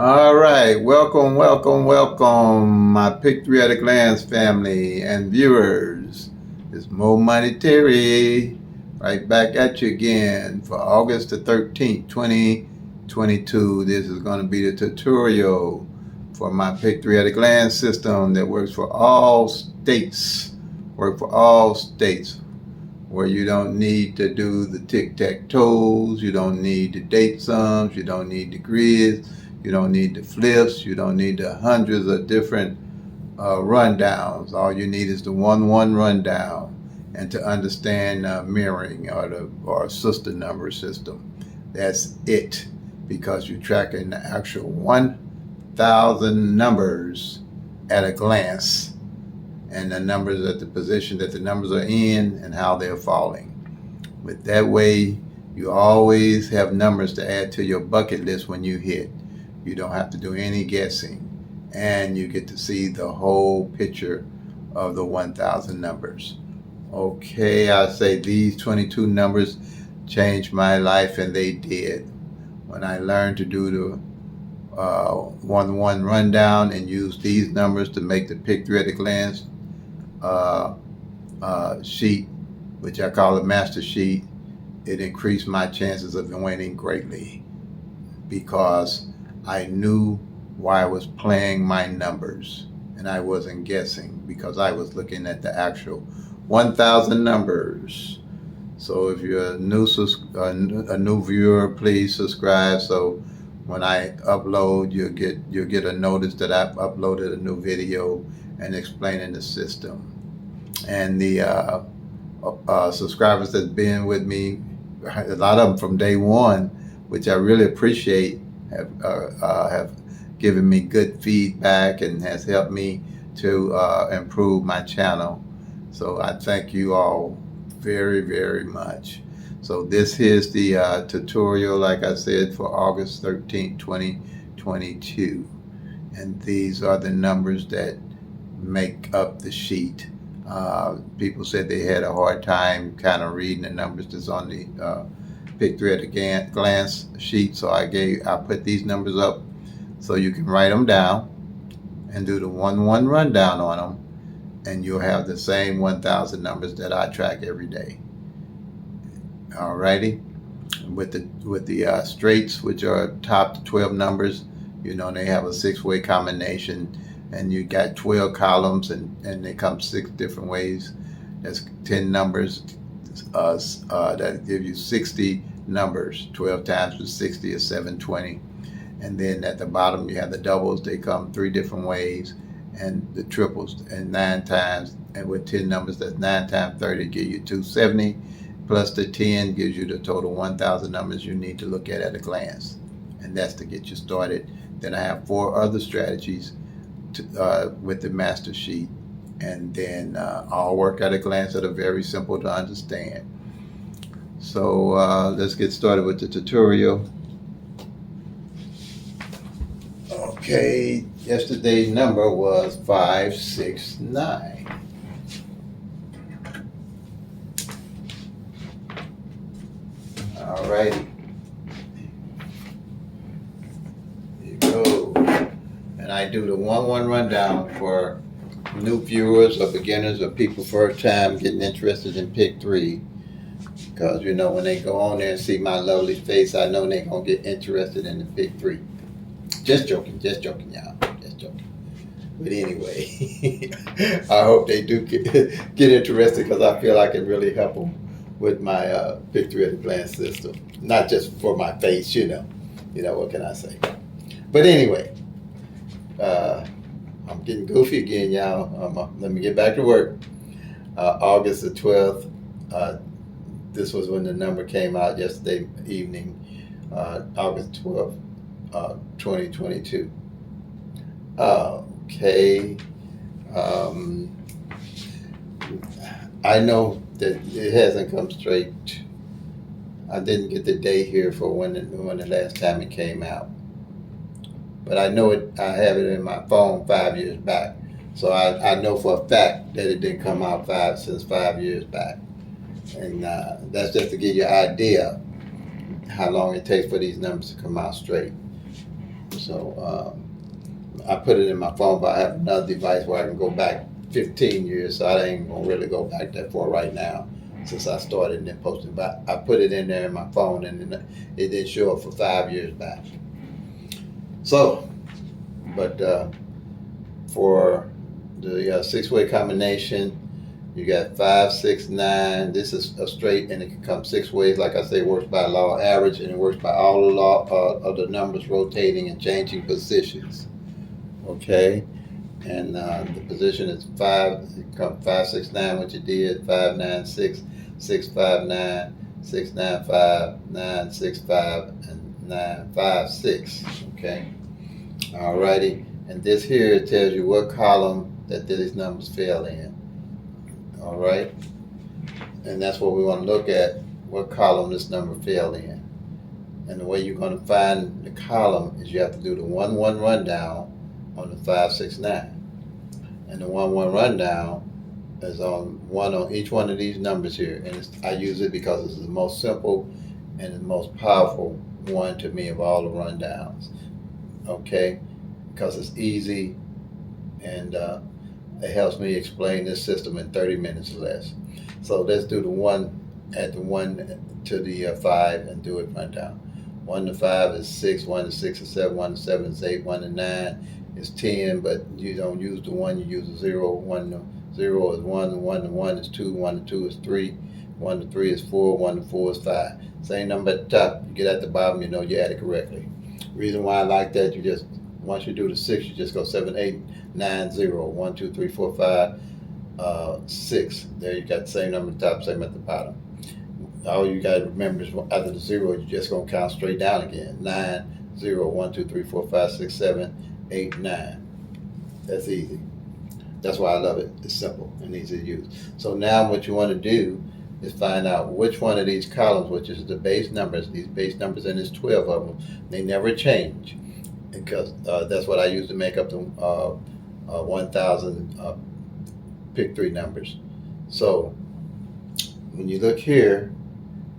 All right, welcome, my Pick 3 at a Glance family and viewers. It's Mo Money Terry, right back at you again for August the 13th, 2022. This is going to be the tutorial for my Pick 3 at a Glance system that works for all states. Where you don't need to do the tic-tac-toes, you don't need the date sums, you don't need the grids, you don't need the flips, you don't need the hundreds of different rundowns. All you need is the 1-1 rundown and to understand mirroring or sister number system. That's it, because you're tracking the actual 1,000 numbers at a glance, and the numbers at the position that the numbers are in and how they're falling. With that way, you always have numbers to add to your bucket list when you hit. You don't have to do any guessing, and you get to see the whole picture of the 1,000 numbers. Okay, I say these 22 numbers changed my life, and they did. When I learned to do the 1-1 rundown and use these numbers to make the Pick 3 at a Glance sheet, which I call the master sheet, it increased my chances of winning greatly, because I knew why I was playing my numbers and I wasn't guessing, because I was looking at the actual 1,000 numbers. So if you're a new viewer, please subscribe, so when I upload, you'll get a notice that I've uploaded a new video and explaining the system. And the subscribers that's been with me, a lot of them from day one, which I really appreciate, have given me good feedback and has helped me to improve my channel. So I thank you all very, very much. So this is the tutorial, like I said, for August 13th, 2022. And these are the numbers that make up the sheet. People said they had a hard time kind of reading the numbers that's on the Pick 3 at a Glance sheet. So I put these numbers up so you can write them down and do the 1-1 rundown on them, and you'll have the same 1,000 numbers that I track every day. Alrighty, with the straights, which are top 12 numbers, they have a 6-way combination, and you got 12 columns, and they come 6 different ways. That's 10 numbers that give you 60 numbers. 12 times with 60 is 720. And then at the bottom you have the doubles. They come 3 different ways, and the triples, and 9 times, and with 10 numbers, that's 9 times 30 give you 270. Plus the 10 gives you the total 1,000 numbers you need to look at a glance. And that's to get you started. Then I have 4 other strategies with the master sheet. And then all work at a glance that are very simple to understand. So let's get started with the tutorial. Okay, yesterday's number was 569. Alrighty, here you go. And I do the 1-1 rundown for new viewers or beginners or people first time getting interested in Pick 3. Because when they go on there and see my lovely face, I know they're gonna get interested in the Pick 3. Just joking, y'all. Just joking. But anyway, I hope they do get interested, because I feel I can really help them with my Pick 3 at a Glance system. Not just for my face, what can I say? But anyway, I'm getting goofy again, y'all. Let me get back to work. August the 12th, this was when the number came out yesterday evening, August 12th, 2022. Okay. I know that it hasn't come straight. I didn't get the date here for when the last time it came out, but I know it. I have it in my phone 5 years back, so I know for a fact that it didn't come out since 5 years back, and that's just to give you an idea how long it takes for these numbers to come out straight. So I put it in my phone, but I have another device where I can go back 15 years, so I ain't gonna really go back that far right now since I started and then posted. But I put it in there in my phone, and it didn't show up for 5 years back. So, but for the six-way combination, you got 5, 6, 9. This is a straight, and it can come 6 ways. Like I say, it works by law of average, and it works by all the law of the numbers rotating and changing positions. Okay, and the position is 5. It come 5, 6, 9. What you did 5, 9, 6, 6, 5, 9, 6, 9, 5, 9, 6, 5, and 9, 5, 6. Okay, alrighty. And this here tells you what column that these numbers fell in. All right, and that's what we want to look at. What column this number fell in, and the way you're going to find the column is you have to do the 1-1 rundown on the 5, 6, 9, and the 1-1 rundown is on each one of these numbers here. And I use it because it's the most simple and the most powerful one to me of all the rundowns. Okay, because it's easy and it helps me explain this system in 30 minutes or less. So let's do the 1 at the 1 to the 5 and do it rundown. 1 to 5 is 6, 1 to 6 is 7, 1 to 7 is 8, 1 to 9 is 10, but you don't use the 1, you use the 0. 1 to 0 is 1, 1 to 1 is 2, 1 to 2 is 3, 1 to 3 is 4, 1 to 4 is 5. Same number at the top, you get at the bottom, you know you add it correctly. Reason why I like that, you just, once you do the 6, you just go 7, 8, 9, 0, 1, 2, 3, 4, 5, 6. There you got the same number at the top, same at the bottom. All you got to remember is after the 0, you're just going to count straight down again. 9, 0, 1, 2, 3, 4, 5, 6, 7, 8, 9. That's easy. That's why I love it. It's simple and easy to use. So now what you want to do is find out which one of these columns, which is the base numbers, these base numbers, and there's 12 of them, they never change. Because that's what I use to make up the 1,000 pick 3 numbers. So when you look here,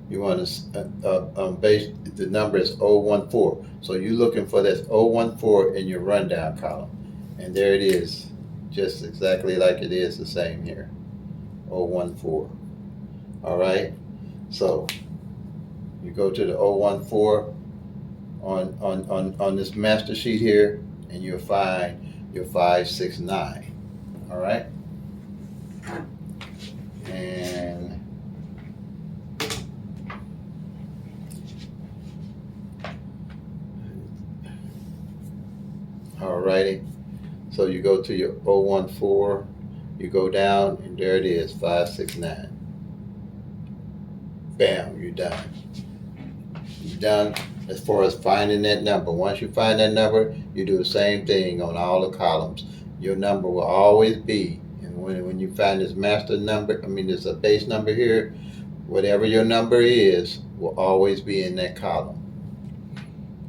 you want to base the number is 014. So you're looking for this 014 in your rundown column, and there it is, just exactly like it is the same here, 014. All right. So you go to the 014. On this master sheet here, and you'll find your 5, 6, 9. All right, and alrighty. So you go to your 014, you go down, and there it is, 5, 6, 9. Bam, you're done. You're done. As far as finding that number, once you find that number, you do the same thing on all the columns. Your number will always be, and when you find this master number, there's a base number here, whatever your number is, will always be in that column.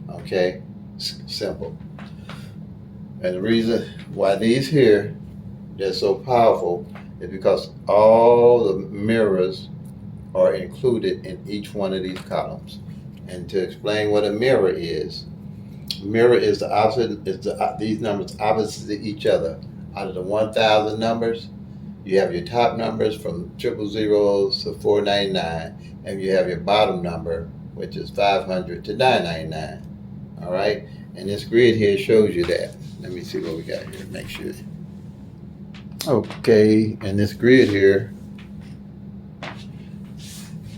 Okay, simple. And the reason why these here, they're so powerful, is because all the mirrors are included in each one of these columns. And to explain what a mirror is the opposite, these numbers opposite to each other. Out of the 1,000 numbers, you have your top numbers from 000 to 499, and you have your bottom number, which is 500 to 999. All right, and this grid here shows you that. Let me see what we got here, make sure. Okay, and this grid here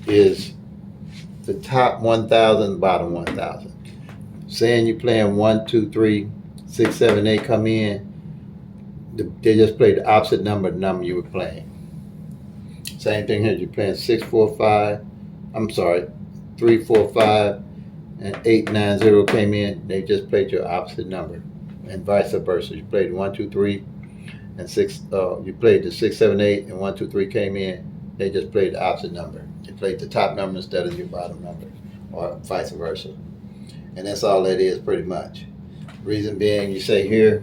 is the top 1,000, bottom 1,000. Saying you're playing 1, 2, 3, 6, 7, 8 come in, they just play the opposite number of the number you were playing. Same thing here, you're playing 6, 4, 5, 3, 4, 5, and 8, 9, 0 came in, they just played your opposite number. And vice versa, you played 1, 2, 3, and 6, you played the 6, 7, 8, and 1, 2, 3 came in, they just played the opposite number. They played the top number instead of your bottom number, or vice versa. And that's all that is pretty much. Reason being, you say here,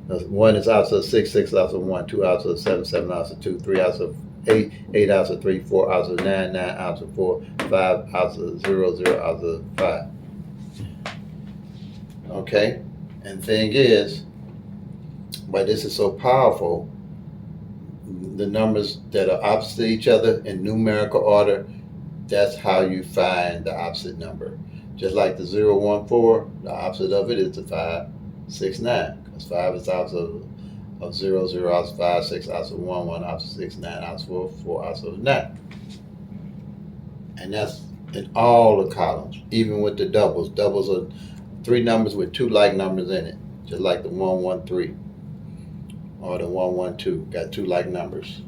1 is out of 6, 6 out of 1, 2 out of 7, 7 out of 2, 3 out of 8, 8 out of 3, 4 out of 9, 9 out of 4, 5 out of 0, 0 out of 5. Okay? And the thing is, why this is so powerful, the numbers that are opposite each other in numerical order, that's how you find the opposite number. Just like the 014, the opposite of it is the 569. Because 5 is opposite of 0, 0 opposite 5, 6 opposite 1, 1 opposite 6, 9 opposite 4, 4 opposite 9. And that's in all the columns, even with the doubles. Doubles are 3 numbers with 2 like numbers in it, just like the 113 or the 112, got 2 like numbers.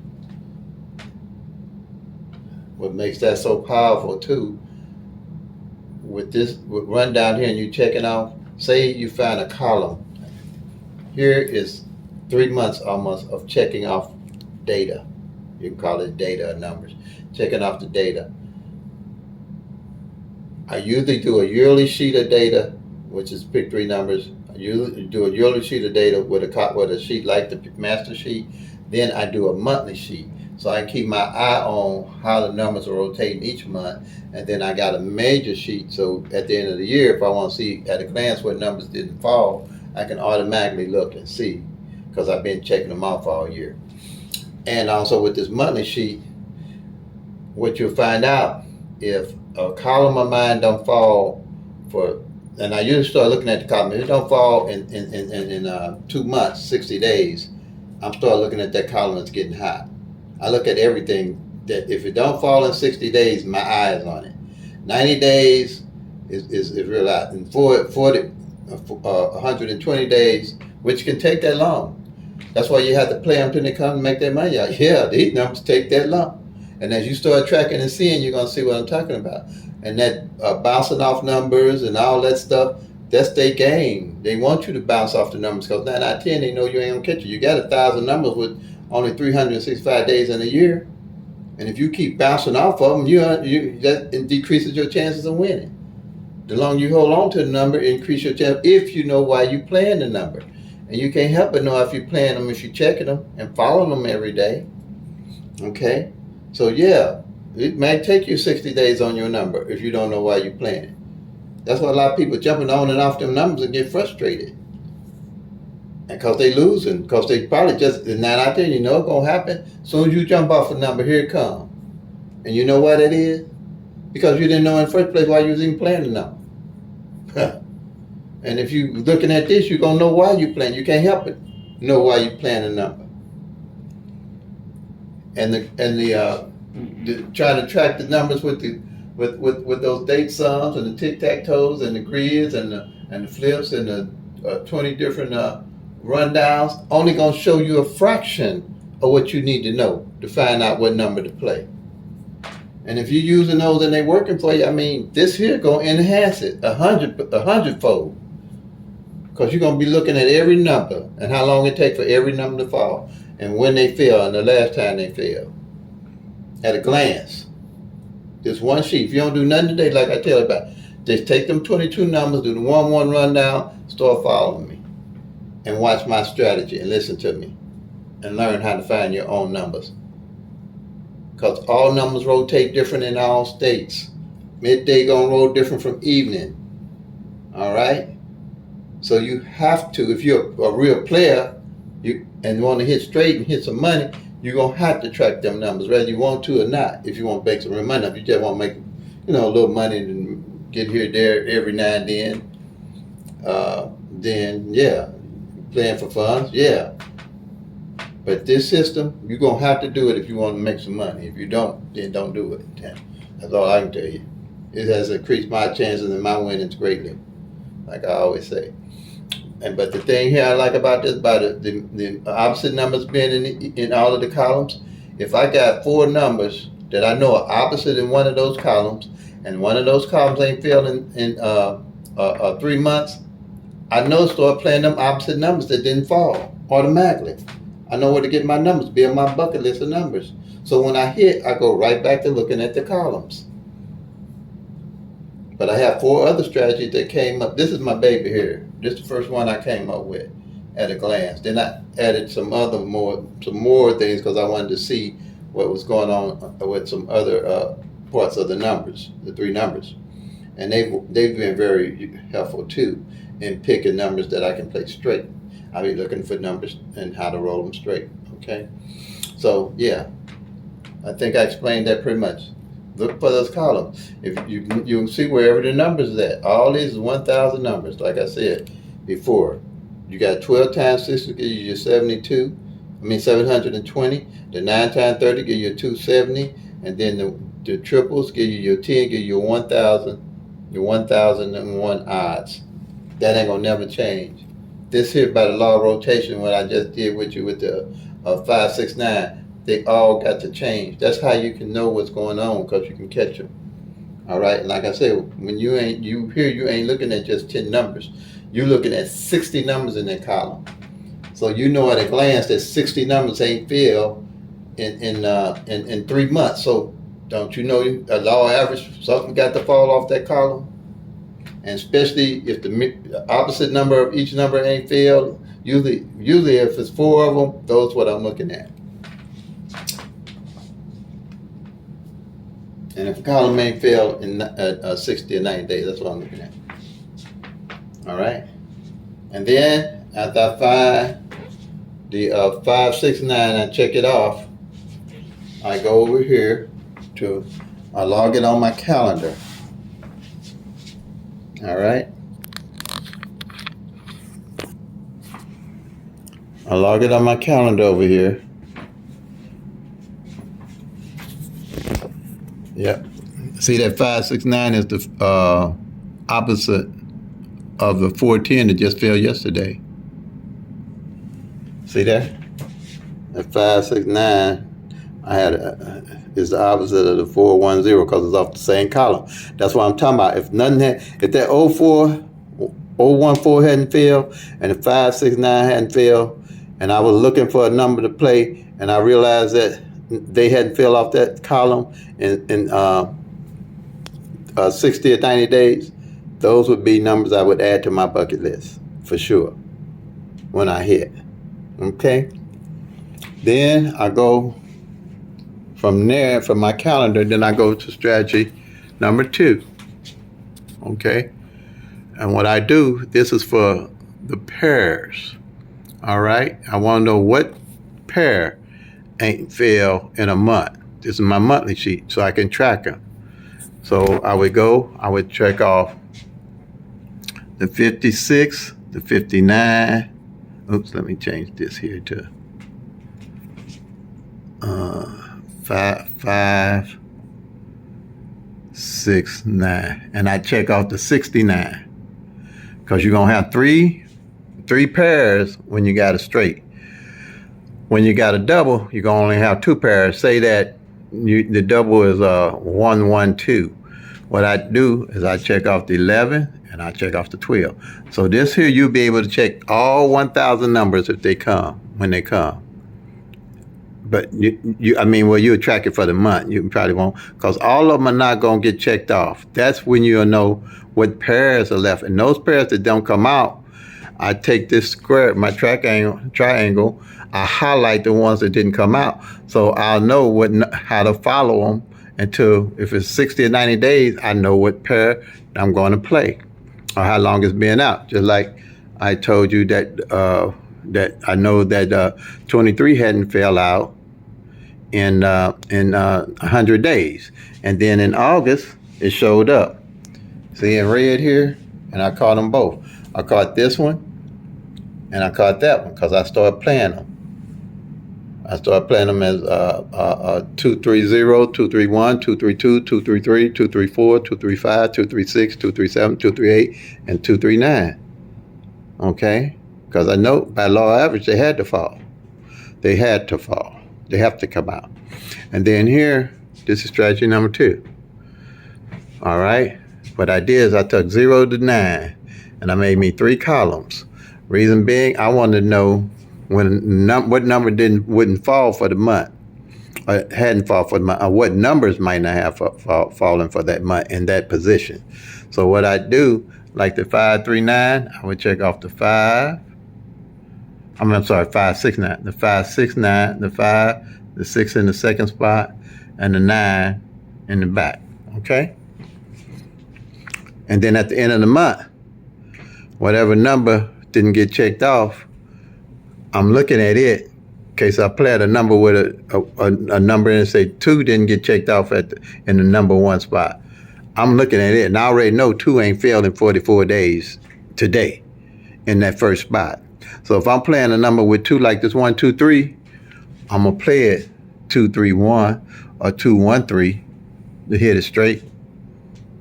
What makes that so powerful too, with this run down here and you checking off, say you find a column. Here is 3 months almost of checking off data. You can call it data or numbers. Checking off the data. I usually do a yearly sheet of data, which is pick 3 numbers. I usually do a yearly sheet of data with a sheet like the master sheet. Then I do a monthly sheet. So I keep my eye on how the numbers are rotating each month. And then I got a major sheet. So at the end of the year, if I want to see at a glance what numbers didn't fall, I can automatically look and see, because I've been checking them off all year. And also with this monthly sheet, what you'll find out, if a column of mine don't fall for, and I usually start looking at the column, if it don't fall in 2 months, 60 days, I'm start looking at that column that's getting hot. I look at everything that if it don't fall in 60 days, my eye is on it. 90 days is real out. And 120 days, which can take that long. That's why you have to play them till they come and make their money out. Yeah, these numbers take that long. And as you start tracking and seeing, you're going to see what I'm talking about. And that bouncing off numbers and all that stuff, that's their game. They want you to bounce off the numbers, because 9 out of 10, they know you ain't going to catch it. You got 1,000 numbers with only 365 days in a year. And if you keep bouncing off of them, that decreases your chances of winning. The longer you hold on to the number, it increases your chance if you know why you're playing the number. And you can't help but know if you're playing them, if you're checking them and following them every day. Okay? So yeah, it might take you 60 days on your number if you don't know why you're playing it. That's why a lot of people jumping on and off them numbers and get frustrated. And because they losing, because they probably just 9 out of 10, you know it's going to happen. As soon as you jump off a number, here it comes. And you know why that is? Because you didn't know in the first place why you was even playing the number. And if you're looking at this, you're going to know why you're playing. You can't help it. Know why you're playing the number. And the trying to track the numbers with those date sums and the tic-tac-toes and the grids and the flips and the 20 different rundowns, only going to show you a fraction of what you need to know to find out what number to play. And if you're using those and they're working for you, I mean, this here going to enhance it 100-fold. Because you're going to be looking at every number and how long it takes for every number to fall and when they fell and the last time they fell. At a glance. Just one sheet. If you don't do nothing today, like I tell you about, just take them 22 numbers, do the 1-1 rundown, start following me. And watch my strategy and listen to me. And learn how to find your own numbers. Because all numbers rotate different in all states. Midday going to roll different from evening. All right? So you have to, if you're a real player and want to hit straight and hit some money, you're going to have to track them numbers, whether you want to or not. If you want to make some real money, if you just want to make, a little money and get here, there, every now and then yeah, playing for fun, yeah. But this system, you're going to have to do it if you want to make some money. If you don't, then don't do it. That's all I can tell you. It has increased my chances and my winnings greatly, like I always say. But the thing here I like about this, about the opposite numbers being in all of the columns, if I got 4 numbers that I know are opposite in one of those columns, and one of those columns ain't failed in 3 months, I know start playing them opposite numbers that didn't fall automatically. I know where to get my numbers, be on my bucket list of numbers. So when I hit, I go right back to looking at the columns. But I have 4 other strategies that came up. This is my baby here. This is the first one I came up with at a glance. Then I added some more things because I wanted to see what was going on with some other parts of the numbers, the 3 numbers. And they've been very helpful too. and picking numbers that I can play straight. I'll be looking for numbers and how to roll them straight. Okay. So yeah, I think I explained that pretty much. Look for those columns. If you can see wherever the numbers is at. All these is 1,000 numbers, like I said before. You got 12 times 60 give you your 72. 720. The 9 times 30 give you 270, and then the triples give you your 10, give you 1,000, your 1,001 odds. That ain't gonna never change. This here by the law of rotation, what I just did with you with the 569, they all got to change. That's how you can know what's going on, because you can catch them. All right, and like I said, when you ain't looking at just 10 numbers. You're looking at 60 numbers in that column. So you know at a glance that 60 numbers ain't filled in 3 months. So don't you know a law average, something got to fall off that column? And especially if the opposite number of each number ain't filled, usually if it's 4 of them, those what I'm looking at. And if a column ain't filled in 60 or 90 days, that's what I'm looking at. All right. And then after I find the 569, I check it off. I go over here I log it on my calendar. All right. I log it on my calendar over here. Yep. See that 569 is the opposite of the 410 that just fell yesterday. See that? At 569, I had is the opposite of the 410 because it's off the same column. That's what I'm talking about. If that 014 hadn't failed and the 569 hadn't failed, and I was looking for a number to play, and I realized that they hadn't fell off that column in 60 or 90 days, those would be numbers I would add to my bucket list for sure when I hit. Okay? Then I go from there, from my calendar, then I go to strategy number 2. Okay? And what I do, this is for the pairs. All right? I want to know what pair ain't failed in a month. This is my monthly sheet, so I can track them. So I would check off the 56, the 59. Oops, let me change this here to 5, 6, 9. And I check off the 69. Because you're going to have three pairs when you got a straight. When you got a double, you're going to only have 2 pairs. Say that the double is 1, 1, 2. What I do is I check off the 11 and I check off the 12. So this here, you'll be able to check all 1,000 numbers if they come, when they come. But you'll track it for the month. You probably won't, because all of them are not going to get checked off. That's when you'll know what pairs are left. And those pairs that don't come out, I take this square, my triangle, I highlight the ones that didn't come out. So I'll know how to follow them until, if it's 60 or 90 days, I know what pair I'm going to play or how long it's been out. Just like I told you that I know that 23 hadn't fell out in 100 days. And then in August, it showed up. See in red here? And I caught them both. I caught this one and I caught that one because I started playing them. I started playing them as 230, 231, 232, 233, 234, 235, 236, 237, 238, and 239. Okay? Because I know by law of average they had to fall. They had to fall. They have to come out. And then here, this is strategy number 2. All right? What I did is I took 0 to 9 and I made me 3 columns. Reason being, I wanted to know what number wouldn't fall for the month, or hadn't fallen for the month, or what numbers might not have fallen for that month in that position. So what I do, like the 539, I would check off the 5. 569. The 569, the 5, the 6 in the second spot, and the 9 in the back. Okay. And then at the end of the month, whatever number didn't get checked off, I'm looking at it. In case I played a number with a number and say 2 didn't get checked off in the number 1 spot. I'm looking at it and I already know 2 ain't failed in 44 days today in that first spot. So if I'm playing a number with 2 like this 1, 2, 3, I'm gonna play it 2, 3, 1 or 2, 1, 3 to hit it straight.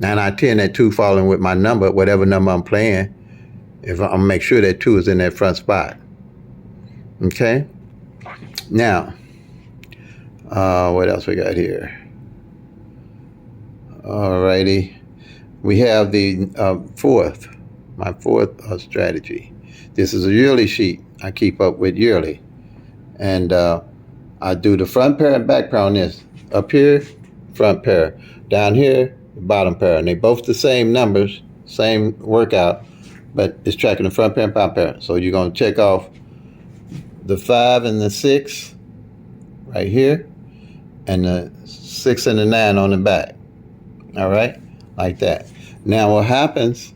9 out of 10 that 2 falling with my number, whatever number I'm playing. If I'm make sure that 2 is in that front spot. Okay. Now, what else we got here? Alrighty, we have the my fourth strategy. This is a yearly sheet I keep up with yearly, and I do the front pair and back pair on this. Up here, front pair. Down here, bottom pair, and they both the same numbers, same workout, but it's tracking the front pair and bottom pair. So you're gonna check off the 5 and the 6 right here, and the 6 and the 9 on the back. All right, like that. Now what happens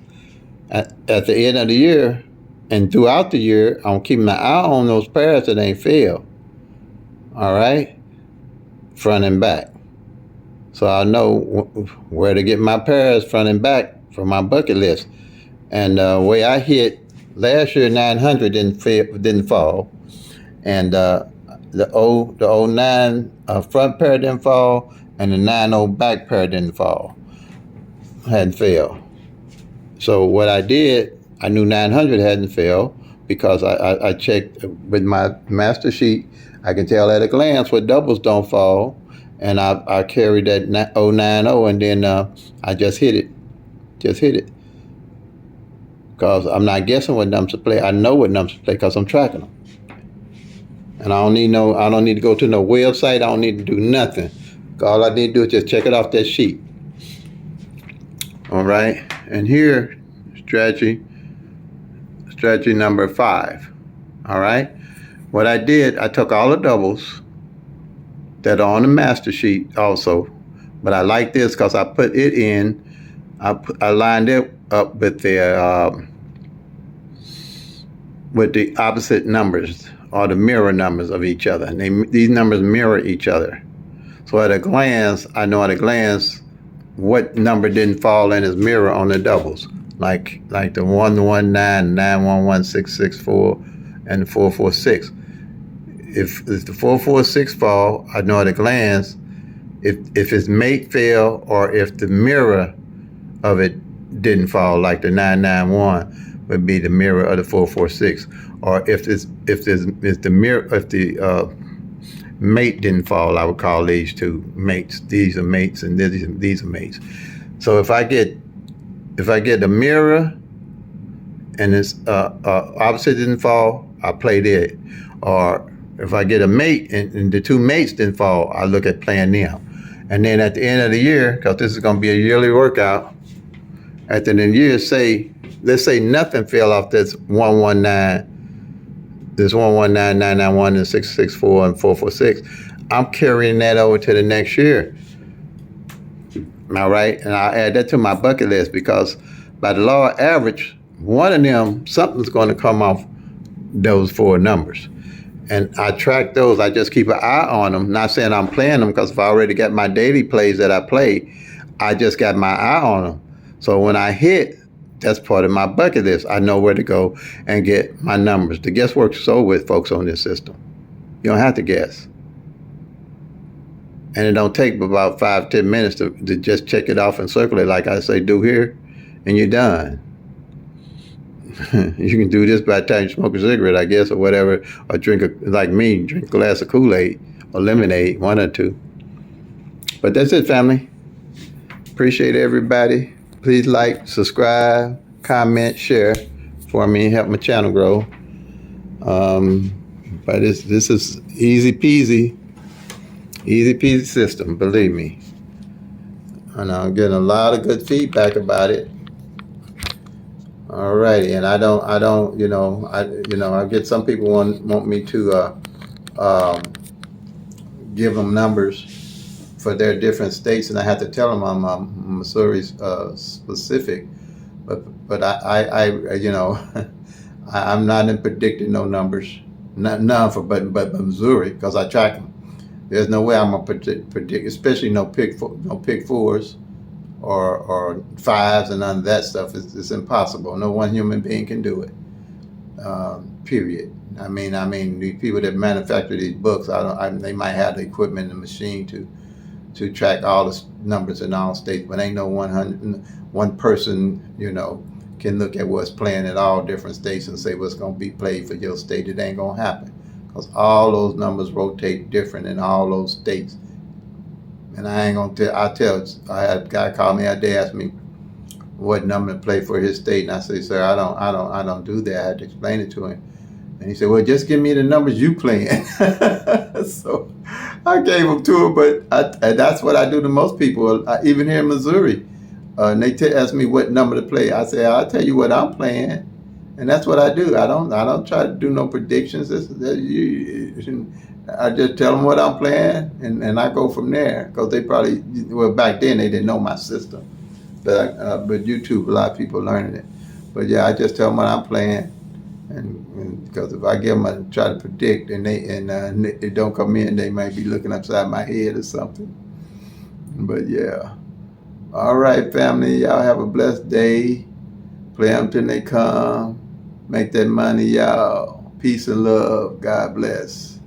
at the end of the year and throughout the year, I'm keeping my eye on those pairs that ain't failed. All right, front and back. So I know where to get my pairs front and back for my bucket list. And the way I hit last year, 900 didn't fall, and the 09 front pair didn't fall, and the 90 back pair didn't fall, hadn't failed. So what I did, I knew 900 hadn't failed because I checked with my master sheet. I can tell at a glance what doubles don't fall, and I carried that 090, and then I just hit it. Because I'm not guessing what numbers to play. I know what numbers to play because I'm tracking them. And I don't need to go to no website. I don't need to do nothing. All I need to do is just check it off that sheet. All right, and here, strategy number 5. All right, what I did, I took all the doubles that are on the master sheet also, but I like this because I put it in, I lined it up with the opposite numbers or the mirror numbers of each other, and these numbers mirror each other. So at a glance, I know at a glance what number didn't fall in his mirror on the doubles, like the 119, 911, 664, and the 446. If the 446 fall, I know at a glance if his mate fell or if the mirror of it didn't fall, like the 991 would be the mirror of the 446, or if the mate didn't fall, I would call these two mates. These are mates, and these are mates. So if I get a mirror and its opposite didn't fall, I played it. Or if I get a mate and the 2 mates didn't fall, I look at playing them. And then at the end of the year, because this is going to be a yearly workout, at the end of the year, let's say nothing fell off this 119. This 119, 991, and 664, and 446. I'm carrying that over to the next year. All right, and I'll add that to my bucket list because by the law of average, one of them, something's going to come off those 4 numbers. And I track those. I just keep an eye on them. Not saying I'm playing them because if I already got my daily plays that I play, I just got my eye on them. So when I hit, that's part of my bucket list. I know where to go and get my numbers. The guesswork's over with, folks, on this system. You don't have to guess. And it don't take about 5-10 minutes to just check it off and circle it like I say do here, and you're done. You can do this by the time you smoke a cigarette, I guess, or whatever, or drink a glass of Kool-Aid or lemonade, 1 or 2. But that's it, family. Appreciate everybody. Please like, subscribe, comment, share for me, help my channel grow. But this is easy peasy system, believe me. And I'm getting a lot of good feedback about it. Alrighty, and I get some people want me to give them numbers for their different states, and I have to tell them I'm Missouri specific. But but I'm not in predicting no numbers, none for but Missouri, because I track them. There's no way I'm gonna predict, especially no pick fours or fives and none of that stuff. It's impossible. No one human being can do it. Period. I mean, the people that manufacture these books, they might have the equipment and the machine to track all the numbers in all states, but ain't no one person, can look at what's playing in all different states and say what's going to be played for your state. It ain't going to happen, because all those numbers rotate different in all those states. And I ain't going to tell. I had a guy call me that day, asked me what number to play for his state, and I said, sir, I don't do that. I had to explain it to him. And he said, well, just give me the numbers you playing. So I gave them to him, but that's what I do to most people, even here in Missouri. And they ask me what number to play. I say, I'll tell you what I'm playing. And that's what I do. I don't try to do no predictions. I just tell them what I'm playing, and I go from there. Because they probably, well, back then they didn't know my system. But YouTube, a lot of people learning it. But yeah, I just tell them what I'm playing. And because if I give them a try to predict and it don't come in, they might be looking upside my head or something. But yeah. All right, family. Y'all have a blessed day. Play them till they come. Make that money, y'all. Peace and love. God bless.